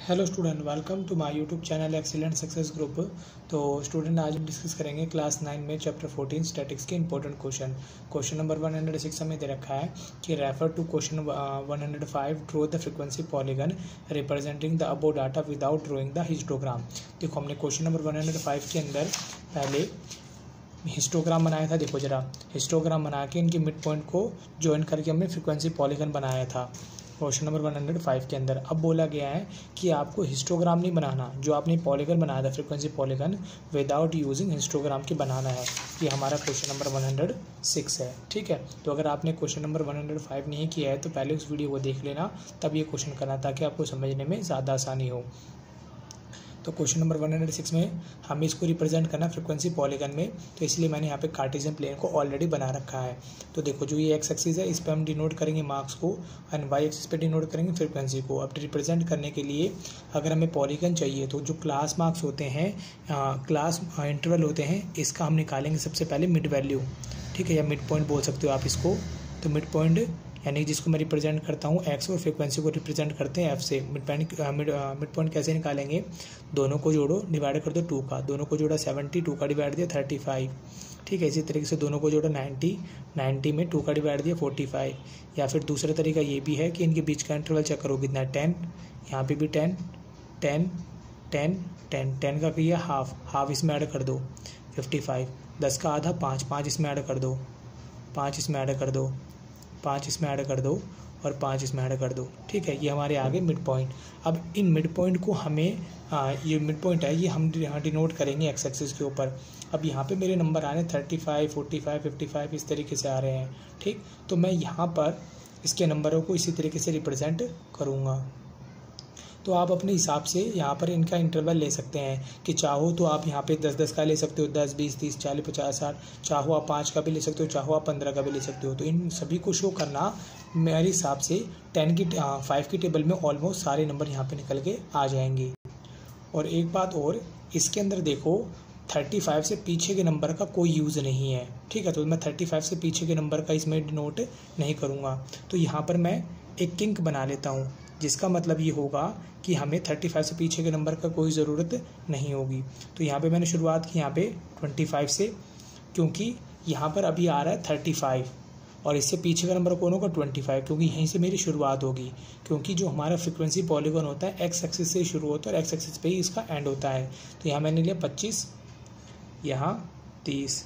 Hello student, welcome to my YouTube channel excellent success group. तो student, आज हम discuss करेंगे क्लास 9 में चैप्टर 14 स्टैटिक्स के इंपॉर्टेंट क्वेश्चन नंबर 106 हमें दे रखा है कि refer to question 105, draw the frequency polygon representing the above data without drawing the histogram. देखो, हमने क्वेश्चन नंबर 105 के अंदर पहले हिस्टोग्राम बनाया था। देखो जरा, हिस्टोग्राम बना के इनके मिड पॉइंट को ज्वाइन करके हमने फ्रीक्वेंसी पॉलीगन बनाया था क्वेश्चन नंबर 105 के अंदर। अब बोला गया है कि आपको हिस्टोग्राम नहीं बनाना, जो आपने पॉलीगन बनाया था frequency polygon without using histogram के बनाना है। ये हमारा क्वेश्चन नंबर 106 है। ठीक है, तो अगर आपने क्वेश्चन नंबर 105 नहीं किया है तो पहले उस वीडियो को देख लेना, तब ये क्वेश्चन करना, ताकि आपको समझने में ज़्यादा आसानी हो। तो क्वेश्चन नंबर 106 में हमें इसको रिप्रेजेंट करना फ्रीक्वेंसी पॉलीगन में, तो इसलिए मैंने यहाँ पे कार्टेशियन प्लेन को ऑलरेडी बना रखा है। तो देखो, जो ये एक्स एक्सिस है इस पर हम डिनोट करेंगे मार्क्स को, एंड वाई एक्सिस पे डिनोट करेंगे फ्रीक्वेंसी को। अब रिप्रेजेंट करने के लिए अगर हमें पॉलीगन चाहिए तो जो क्लास मार्क्स होते हैं, क्लास इंटरवल होते हैं, इसका हम निकालेंगे सबसे पहले मिड वैल्यू। ठीक है, या मिड पॉइंट बोल सकते हो आप इसको। तो मिड पॉइंट यानी जिसको मैं रिप्रेजेंट करता हूँ एक्स, और फ्रीक्वेंसी को रिप्रेजेंट करते हैं एफ से। मिड पॉइंट कैसे निकालेंगे? दोनों को जोड़ो, डिवाइड कर दो 2 का, दोनों को जोड़ा 70, 2 का डिवाइड दिया 35। ठीक है, इसी तरीके से दोनों को जोड़ा 90 में 2 का डिवाइड दिया 45। या फिर दूसरा तरीका ये भी है कि इनके बीच का इंटरवल चेक करो कितना, 10, यहाँ पे भी 10, 10, 10, 10, 10 का किया हाफ इसमें ऐड कर दो 55, 10 का आधा 5 इसमें ऐड कर दो, 5 इसमें ऐड कर दो, 5 इसमें ऐड कर दो, और 5 इसमें ऐड कर दो। ठीक है, ये हमारे आगे मिड पॉइंट। अब इन मिड पॉइंट को हमें ये मिड पॉइंट है, ये हम यहाँ डिनोट करेंगे एक्स एक्सिस के ऊपर। अब यहाँ पे मेरे नंबर आ रहे हैं 35, 45, 55, इस तरीके से आ रहे हैं। ठीक, तो मैं यहाँ पर इसके नंबरों को इसी तरीके से रिप्रेजेंट करूँगा। तो आप अपने हिसाब से यहाँ पर इनका इंटरवल ले सकते हैं कि चाहो तो आप यहाँ पे 10-10 का ले सकते हो, 10, 20, 30, 40, 50, 60। चाहो आप 5 का भी ले सकते हो, चाहो आप 15 का भी ले सकते हो। तो इन सभी को शो करना मेरे हिसाब से 5 की टेबल में ऑलमोस्ट सारे नंबर यहाँ पे निकल के आ जाएंगे। और एक बात और, इसके अंदर देखो 35 से पीछे के नंबर का कोई यूज़ नहीं है। ठीक है, तो मैं 35 से पीछे के नंबर का इसमें डिनोट नहीं करूँगा। तो यहाँ पर मैं एक किंक बना लेता हूँ, जिसका मतलब ये होगा कि हमें 35 से पीछे के नंबर का कोई ज़रूरत नहीं होगी। तो यहाँ पे मैंने शुरुआत की यहाँ पे 25 से, क्योंकि यहाँ पर अभी आ रहा है 35, और इससे पीछे का नंबर कौन होगा 25, क्योंकि यहीं से मेरी शुरुआत होगी। क्योंकि जो हमारा फ्रीक्वेंसी पॉलीगन होता है एक्स एक्सिस से शुरू होता है और एक्स एक्सिस पे ही इसका एंड होता है। तो यहाँ मैंने लिया 25, यहाँ 30,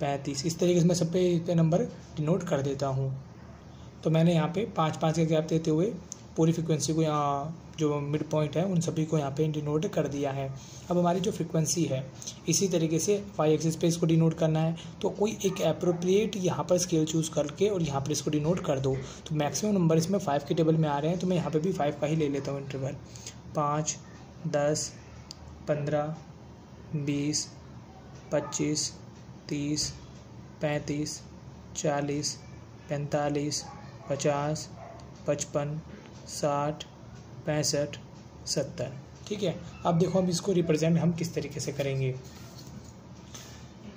35, इस तरीके से मैं सब पे नंबर डिनोट कर देता हूँ। तो मैंने यहाँ पे 5-5 का गैप देते हुए पूरी फ्रीक्वेंसी को, यहाँ जो मिड पॉइंट है उन सभी को यहाँ पे डिनोट कर दिया है। अब हमारी जो फ्रीक्वेंसी है इसी तरीके से वाई एक्सिस पे इसको डिनोट करना है। तो कोई एक एप्रोप्रिएट यहाँ पर स्केल चूज़ करके और यहाँ पर इसको डिनोट कर दो। तो मैक्सिमम नंबर इसमें 5 की टेबल में आ रहे हैं, तो मैं यहाँ पर भी 5 का ही ले लेता हूँ इंटरवल। 5, 10, 15, 20, 25, 30, 35, 40, 45, 50, 55, 60, 65, 70। ठीक है, अब देखो हम इसको रिप्रेजेंट हम किस तरीके से करेंगे।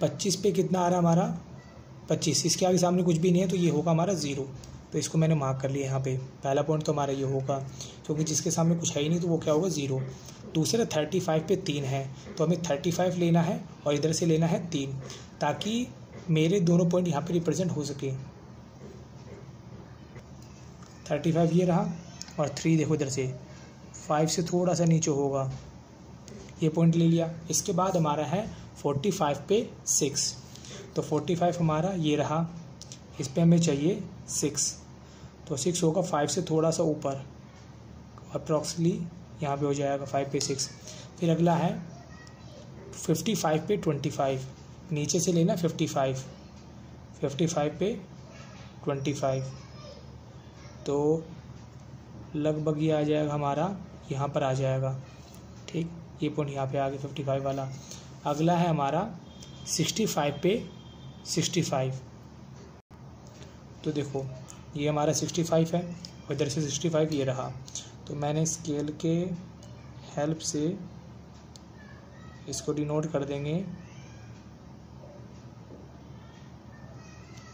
25 पे कितना आ रहा है हमारा 25, इसके आगे सामने कुछ भी नहीं है, तो ये होगा हमारा 0। तो इसको मैंने मार्क कर लिया यहाँ पे। पहला पॉइंट तो हमारा ये होगा, क्योंकि जिसके सामने कुछ है ही नहीं तो वो क्या होगा 0। दूसरा 35 पे 3 है, तो हमें 35 लेना है और इधर से लेना है 3, ताकि मेरे दोनों पॉइंट यहाँ पे रिप्रेजेंट हो सके। 35 ये रहा, और 3 देखो इधर से 5 से थोड़ा सा नीचे होगा, ये पॉइंट ले लिया। इसके बाद हमारा है 45 पे 6, तो 45 हमारा ये रहा, इस पे हमें चाहिए 6, तो 6 होगा 5 से थोड़ा सा ऊपर, अप्रॉक्सीमेटली यहाँ पे हो जाएगा 5 पे 6। फिर अगला है 55 पे 25, नीचे से लेना 55 पे 25, तो लगभग ये आ जाएगा हमारा, यहाँ पर आ जाएगा। ठीक, ये पॉइंट यहाँ पे आ गया 55 वाला। अगला है हमारा 65 पे 65, तो देखो ये हमारा 65 है और इधर से 65 ये रहा। तो मैंने स्केल के हेल्प से इसको डिनोट कर देंगे।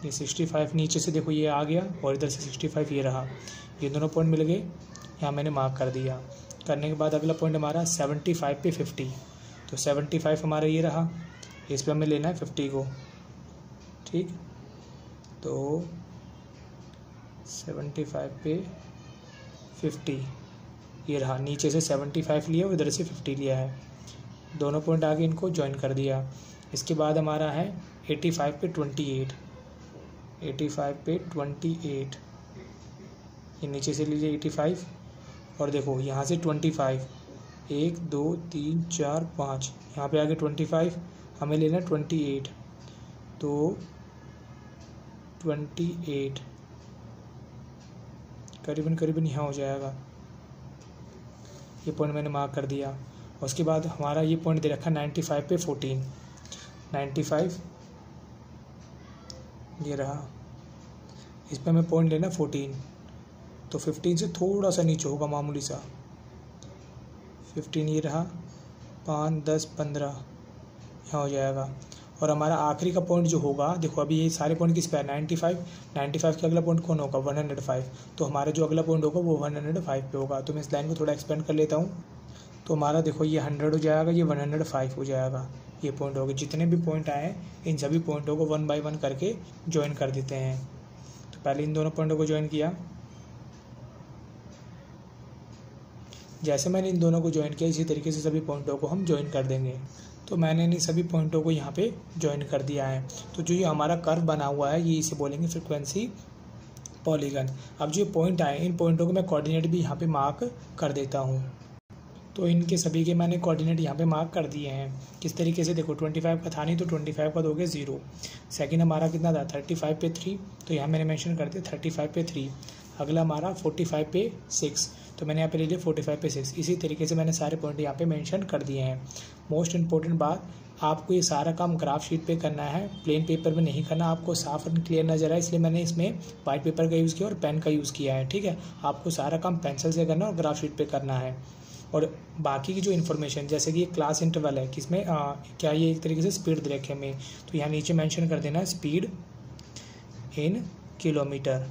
ये 65 नीचे से देखो ये आ गया, और इधर से 65 ये रहा, ये दोनों पॉइंट मिल गए, यहाँ मैंने मार्क कर दिया। करने के बाद अगला पॉइंट हमारा 75 पे 50, तो 75 हमारा ये रहा, इस पर हमें लेना है 50 को, ठीक। तो 75 पे 50 ये रहा, नीचे से 75 लिया और इधर से 50 लिया है, दोनों पॉइंट आगे इनको ज्वाइन कर दिया। इसके बाद हमारा है 85 पे 28, 85 पे 28, ये नीचे से लीजिए 85 और देखो यहाँ से 25, 1 2 3 4 5, यहाँ पे आगे 25, हमें लेना 28, तो 28 करीबन करीबन यहाँ हो जाएगा, ये पॉइंट मैंने मार्क कर दिया। उसके बाद हमारा ये पॉइंट दे रखा 95 पे 14, 95 ये रहा, इस पर हमें पॉइंट लेना 14, तो 15 से थोड़ा सा नीचे होगा, मामूली सा, 15 ये रहा, 5 10 15 यहाँ हो जाएगा। और हमारा आखिरी का पॉइंट जो होगा, देखो अभी ये सारे पॉइंट किस पे है, 95 के अगला पॉइंट कौन होगा, 105, तो हमारा जो अगला पॉइंट होगा वो 105 पे होगा। तो मैं इस लाइन को थोड़ा एक्सपेंड कर लेता हूँ, तो हमारा देखो ये 100 हो जाएगा, ये 105 हो जाएगा, ये पॉइंट होगा। जितने भी पॉइंट आए इन सभी पॉइंटों को 1 बाय 1 करके ज्वाइन कर देते हैं। तो पहले इन दोनों पॉइंटों को ज्वाइन किया, जैसे मैंने इन दोनों को ज्वाइन किया इसी तरीके से सभी पॉइंटों को हम ज्वाइन कर देंगे। तो मैंने इन सभी पॉइंटों को यहाँ पे ज्वाइन कर दिया है। तो जो ये हमारा कर्व बना हुआ है ये इसे बोलेंगे फ्रीक्वेंसी पॉलीगन। अब जो पॉइंट आए इन पॉइंटों को मैं कोऑर्डिनेट भी यहाँ पे मार्क कर देता हूँ। तो इनके सभी के मैंने कोऑर्डिनेट यहाँ पे मार्क कर दिए हैं। किस तरीके से, देखो 25 का था नहीं तो 25 का दोगे 0। सेकंड हमारा कितना था 35 पे 3, तो यहाँ मैंने मेंशन कर दिया 35 पे 3। अगला हमारा 45 पे 6, तो मैंने यहाँ पे ले लिया 45 पे 6। इसी तरीके से मैंने सारे पॉइंट यहाँ पे मेंशन कर दिए हैं। मोस्ट इंपॉर्टेंट बात, आपको ये सारा काम ग्राफ शीट पे करना है, प्लेन पेपर में नहीं करना। आपको साफ एंड क्लियर नजर आए इसलिए मैंने इसमें वाइट पेपर का यूज़ किया और पेन का यूज़ किया है, ठीक है। आपको सारा काम पेंसिल से करना और ग्राफ शीट पे करना है। और बाकी की जो इन्फॉर्मेशन, जैसे कि ये क्लास इंटरवल है, किसमें क्या ये एक तरीके से स्पीड दे रखे हमें, तो यहाँ नीचे मेंशन कर देना speed in kilometre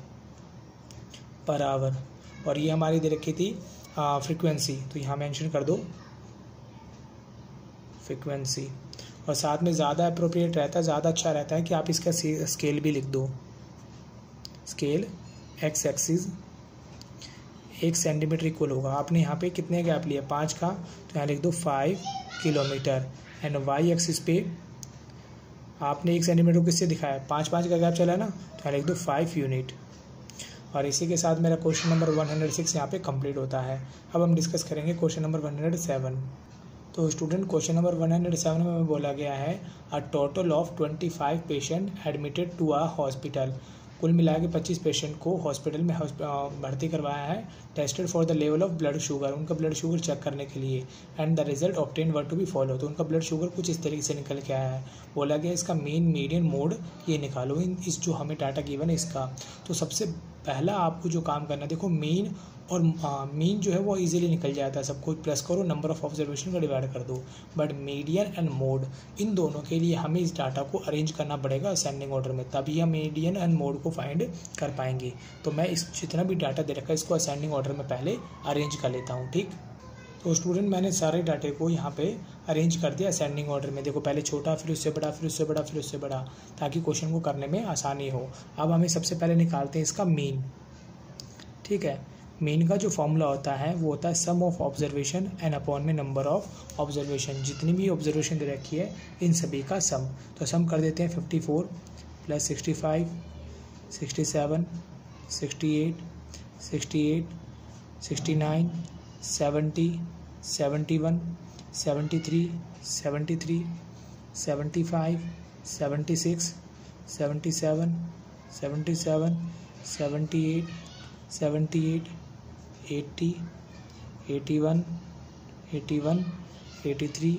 per hour. और ये हमारी दे रखी थी फ्रीक्वेंसी, तो यहाँ मेंशन कर दो फ्रीक्वेंसी। और साथ में ज़्यादा अप्रोप्रिएट रहता है, ज़्यादा अच्छा रहता है कि आप इसका स्केल भी लिख दो। Scale x axis 1 centimetre equal होगा। आपने यहाँ पे कितने गैप लिया 5 का, तो यहाँ लिख दो 5 किलोमीटर। एंड वाई एक्सिस पे आपने 1 सेंटीमीटर को किससे दिखाया, 5 का गैप चला है ना, तो यहाँ लिख दो 5 यूनिट। और इसी के साथ मेरा क्वेश्चन नंबर 106 यहाँ पे कंप्लीट होता है। अब हम डिस्कस करेंगे क्वेश्चन नंबर 107। तो स्टूडेंट क्वेश्चन नंबर 107 में बोला गया है a total of 25 patient admitted to a hospital. कुल मिला के 25 पेशेंट को हॉस्पिटल में भर्ती करवाया है। Tested for the level of blood sugar, उनका ब्लड शुगर चेक करने के लिए। And the result obtained were to be follow, तो उनका ब्लड शुगर कुछ इस तरीके से निकल के आया है। बोला गया इसका मीन मीडियन मोड ये निकालो इस जो हमें डाटा गिवन है इसका। तो सबसे पहला आपको जो काम करना है, देखो मीन और मीन जो है वो इजीली निकल जाता है, सब कुछ प्लस करो, नंबर ऑफ ऑब्जर्वेशन का डिवाइड कर दो। But median and mode in दोनों के लिए हमें इस डाटा को अरेंज करना पड़ेगा असेंडिंग ऑर्डर में, तभी हम मीडियन एंड मोड को फाइंड कर पाएंगे। तो मैं इस जितना भी डाटा दे रखा है इसको असेंडिंग ऑर्डर में पहले अरेंज कर लेता हूँ, ठीक। तो स्टूडेंट मैंने सारे डाटे को यहाँ पे अरेंज कर दिया असेंडिंग ऑर्डर में। देखो पहले छोटा, फिर उससे बड़ा, फिर उससे बड़ा, फिर उससे बड़ा, ताकि क्वेश्चन को करने में आसानी हो। अब हमें सबसे पहले निकालते हैं इसका मीन, ठीक है। मीन का जो फॉर्मूला होता है वो होता है सम ऑफ ऑब्जर्वेशन एंड अपॉन में नंबर ऑफ ऑब्जर्वेशन। जितनी भी ऑब्जर्वेशन दे रखी है इन सभी का सम। तो सम कर देते हैं 54 + 65 67 68 68 69 70 71 73 73 75 76 77 77 78 78 80 81 81 83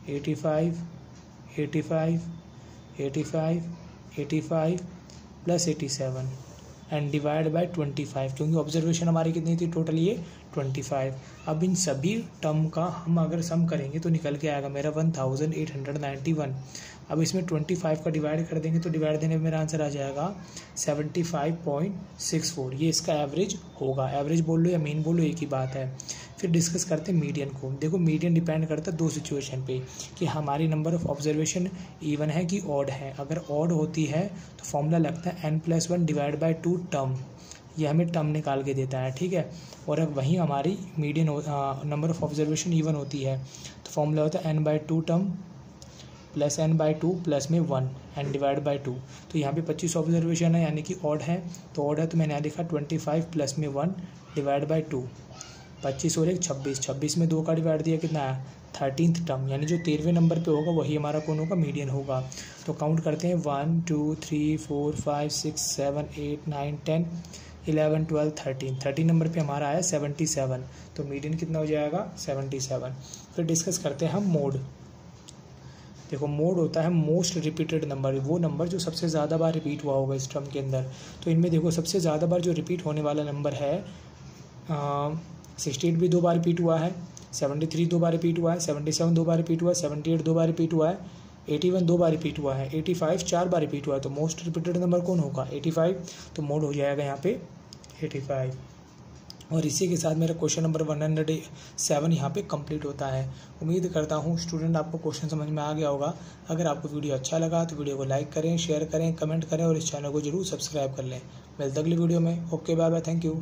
85 85 85 85 + 87 एंड डिवाइड बाय 25, क्योंकि ऑब्जर्वेशन हमारी कितनी थी टोटल ये 25। अब इन सभी टर्म का हम अगर सम करेंगे तो निकल के आएगा मेरा 1891। अब इसमें 25 का डिवाइड कर देंगे तो डिवाइड देने में मेरा आंसर आ जाएगा 75.64। ये इसका एवरेज होगा। एवरेज बोल लो या मीन बोल लो एक ही बात है। फिर डिस्कस करते हैं मीडियन को। देखो मीडियन डिपेंड करता है दो सिचुएशन पे, कि हमारी नंबर ऑफ ऑब्जर्वेशन इवन है कि ऑड है। अगर ऑड होती है तो फॉर्मूला लगता है n+1 डिवाइड बाई 2 टर्म, ये हमें टर्म निकाल के देता है, ठीक है। और अब वहीं हमारी median number of observation even होती है तो फॉर्मूला होता है n/2 term plus n/2 plus में 1 n डिवाइड बाई 2। तो यहाँ पे 25 ऑब्जर्वेशन है यानी कि ऑड है, तो ऑड है तो मैंने यहाँ लिखा 25 प्लस में 1 डिवाइड बाई 2। 25 और 1 26, 26 में 2 का डिवाइड दिया कितना है 13th टर्म, यानी जो 13वें नंबर पे होगा वही हमारा कौन होगा, मीडियन होगा। तो काउंट करते हैं 1 2 3 4 5 6 7 8 9 10 11 12 13 नंबर पे हमारा आया 77, तो मीडियन कितना हो जाएगा 77। फिर डिस्कस करते हैं हम मोड। देखो मोड होता है मोस्ट रिपीटेड नंबर, वो नंबर जो सबसे ज़्यादा बार रिपीट हुआ होगा इस टर्म के अंदर। तो इनमें देखो सबसे ज़्यादा बार जो रिपीट होने वाला नंबर है 68 भी 2 बार रिपीट हुआ है, 73 2 बार रिपीट हुआ है, 77 2 बार रिपीट हुआ है, 78 2 बार रिपीट हुआ है, 81 2 बार रिपीट हुआ है, 85 4 बार रिपीट हुआ है। तो मोस्ट रिपीटेड नंबर कौन होगा 85, तो मोड हो जाएगा यहाँ पे 85। और इसी के साथ मेरा क्वेश्चन नंबर 107 यहाँ पे कंप्लीट होता है। उम्मीद करता हूँ स्टूडेंट आपको क्वेश्चन समझ में आ गया होगा। अगर आपको वीडियो अच्छा लगा तो वीडियो को लाइक करें, शेयर करें, कमेंट करें और इस चैनल को जरूर सब्सक्राइब कर लें। मिलते अगली वीडियो में। Okay bye bye, thank you.